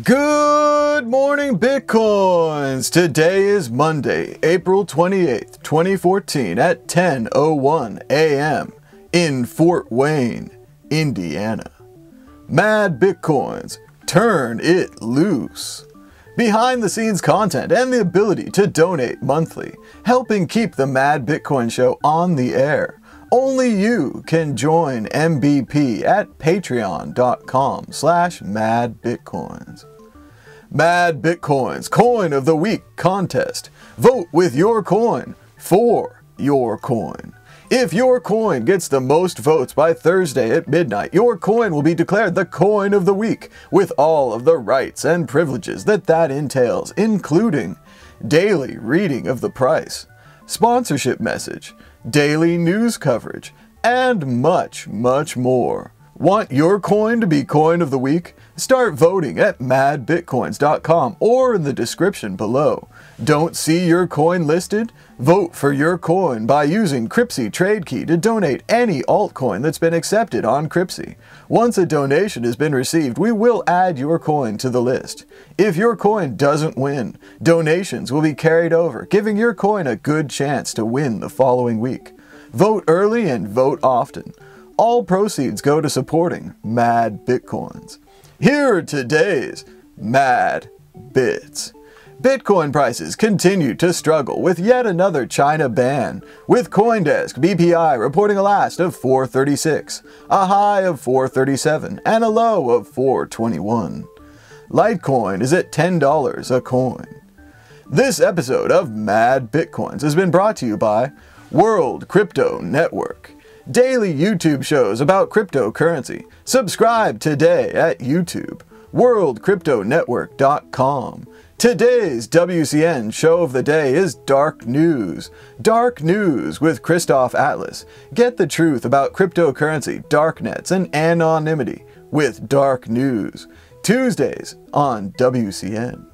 Good morning, Bitcoins! Today is Monday, April 28th, 2014 at 10:01 a.m. in Fort Wayne, Indiana. MadBitcoins, turn it loose! Behind-the-scenes content and the ability to donate monthly, helping keep the Mad Bitcoin Show on the air. Only you can join MBP at patreon.com/madbitcoins. MadBitcoins Coin of the Week contest. Vote with your coin for your coin. If your coin gets the most votes by Thursday at midnight, your coin will be declared the Coin of the Week, with all of the rights and privileges that entails, including daily reading of the price, sponsorship message, daily news coverage, and much, much more. Want your coin to be Coin of the Week? Start voting at madbitcoins.com or in the description below. Don't see your coin listed? Vote for your coin by using Cryptsy trade key to donate any altcoin that's been accepted on Cryptsy. Once a donation has been received, we will add your coin to the list. If your coin doesn't win, donations will be carried over, giving your coin a good chance to win the following week. Vote early and vote often. All proceeds go to supporting Mad Bitcoins. Here are today's Mad Bits. Bitcoin prices continue to struggle with yet another China ban, with Coindesk BPI reporting a last of 436, a high of 437, and a low of 421. Litecoin is at $10 a coin. This episode of Mad Bitcoins has been brought to you by World Crypto Network. Daily YouTube shows about cryptocurrency. Subscribe today at YouTube. WorldCryptoNetwork.com. Today's WCN show of the day is Dark News. Dark News with Christoph Atlas. Get the truth about cryptocurrency, darknets, and anonymity with Dark News. Tuesdays on WCN.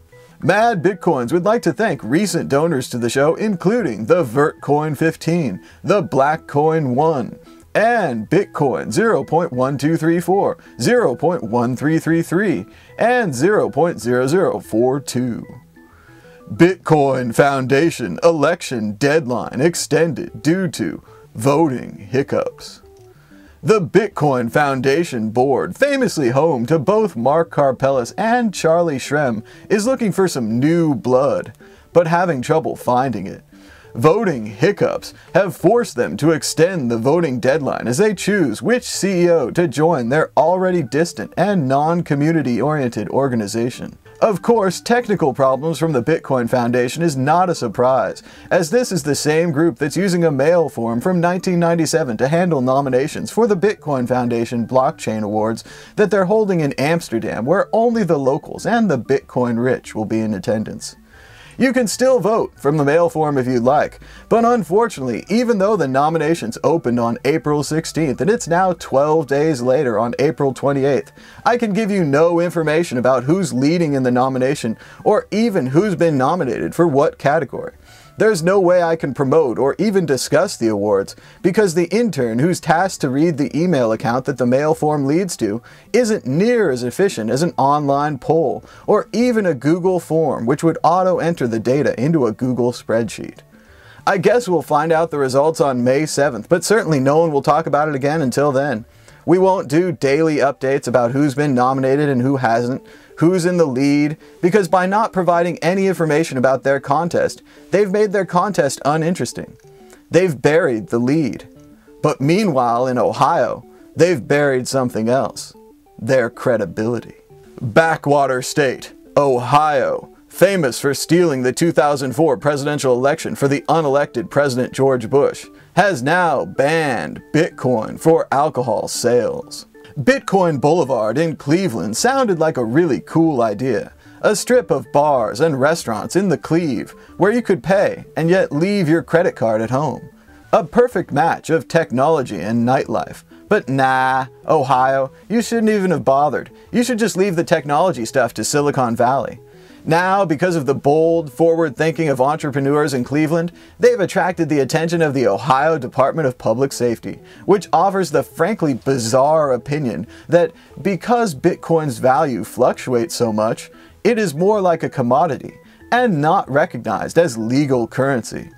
Mad Bitcoins would like to thank recent donors to the show, including the Vertcoin 15, the Blackcoin 1, and Bitcoin 0.1234, 0.1333, and 0.0042. Bitcoin Foundation election deadline extended due to voting hiccups. The Bitcoin Foundation board, famously home to both Mark Karpellis and Charlie Shrem, is looking for some new blood, but having trouble finding it. Voting hiccups have forced them to extend the voting deadline as they choose which CEO to join their already distant and non-community oriented organization. Of course, technical problems from the Bitcoin Foundation is not a surprise, as this is the same group that's using a mail form from 1997 to handle nominations for the Bitcoin Foundation Blockchain Awards that they're holding in Amsterdam, where only the locals and the Bitcoin rich will be in attendance. You can still vote from the mail form if you'd like, but unfortunately, even though the nominations opened on April 16th and it's now 12 days later on April 28th, I can give you no information about who's leading in the nomination or even who's been nominated for what category. There's no way I can promote or even discuss the awards because the intern who's tasked to read the email account that the mail form leads to isn't near as efficient as an online poll or even a Google form, which would auto-enter the data into a Google spreadsheet. I guess we'll find out the results on May 7th, but certainly no one will talk about it again until then. We won't do daily updates about who's been nominated and who hasn't, who's in the lead, because by not providing any information about their contest, they've made their contest uninteresting. They've buried the lead. But meanwhile, in Ohio, they've buried something else: their credibility. Backwater state, Ohio, famous for stealing the 2004 presidential election for the unelected President George Bush, has now banned Bitcoin for alcohol sales. Bitcoin Boulevard in Cleveland sounded like a really cool idea. A strip of bars and restaurants in the Cleve where you could pay and yet leave your credit card at home. A perfect match of technology and nightlife. But nah, Ohio, you shouldn't even have bothered. You should just leave the technology stuff to Silicon Valley. Now, because of the bold, forward thinking of entrepreneurs in Cleveland, they've attracted the attention of the Ohio Department of Public Safety, which offers the frankly bizarre opinion that because Bitcoin's value fluctuates so much, it is more like a commodity and not recognized as legal currency.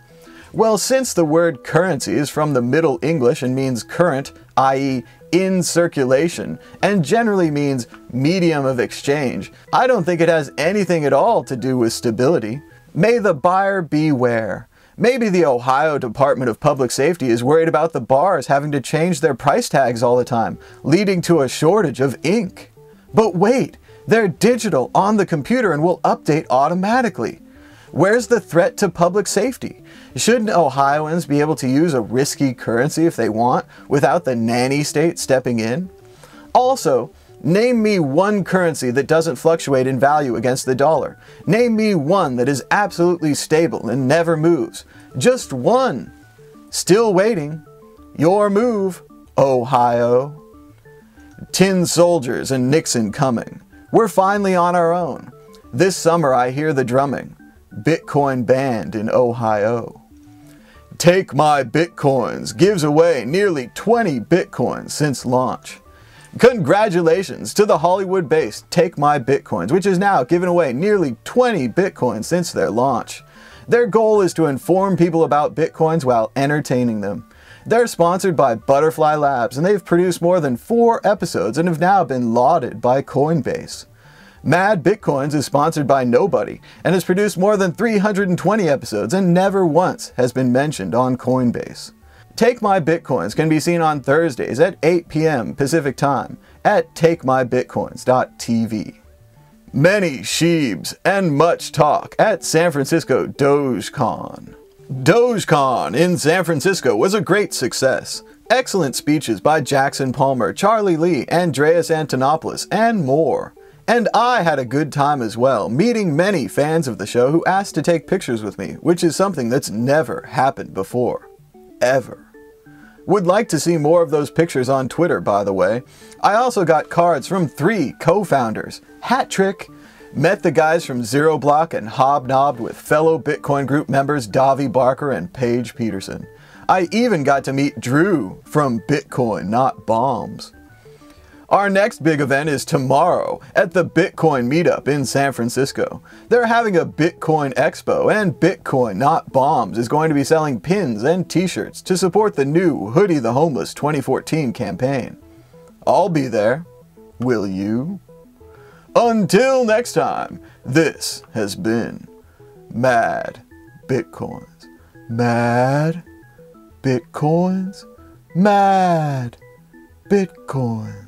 Well, since the word currency is from the Middle English and means current, i.e. in circulation, and generally means medium of exchange, I don't think it has anything at all to do with stability. May the buyer beware. Maybe the Ohio Department of Public Safety is worried about the bars having to change their price tags all the time, leading to a shortage of ink. But wait, they're digital on the computer and will update automatically. Where's the threat to public safety? Shouldn't Ohioans be able to use a risky currency if they want, without the nanny state stepping in? Also, name me one currency that doesn't fluctuate in value against the dollar. Name me one that is absolutely stable and never moves. Just one. Still waiting. Your move, Ohio. Tin soldiers and Nixon coming. We're finally on our own. This summer I hear the drumming. Bitcoin banned in Ohio. Take My Bitcoins gives away nearly 20 Bitcoins since launch. Congratulations to the Hollywood-based Take My Bitcoins, which has now given away nearly 20 Bitcoins since their launch. Their goal is to inform people about Bitcoins while entertaining them. They're sponsored by Butterfly Labs, and they've produced more than 4 episodes and have now been lauded by Coinbase. MadBitcoins is sponsored by nobody and has produced more than 320 episodes and never once has been mentioned on Coinbase. Take My Bitcoins can be seen on Thursdays at 8 p.m. Pacific Time at takemybitcoins.tv. Many sheebs and much talk at San Francisco Dogecon. Dogecon in San Francisco was a great success. Excellent speeches by Jackson Palmer, Charlie Lee, Andreas Antonopoulos, and more. And I had a good time as well, meeting many fans of the show who asked to take pictures with me, which is something that's never happened before. Ever. Would like to see more of those pictures on Twitter, by the way. I also got cards from 3 co-founders. Hat trick! Met the guys from Zero Block and hobnobbed with fellow Bitcoin group members Davi Barker and Paige Peterson. I even got to meet Drew from Bitcoin Not Bombs. Our next big event is tomorrow at the Bitcoin Meetup in San Francisco. They're having a Bitcoin Expo, and Bitcoin Not Bombs is going to be selling pins and t-shirts to support the new Hoodie the Homeless 2014 campaign. I'll be there. Will you? Until next time, this has been Mad Bitcoins. Mad Bitcoins. Mad Bitcoins.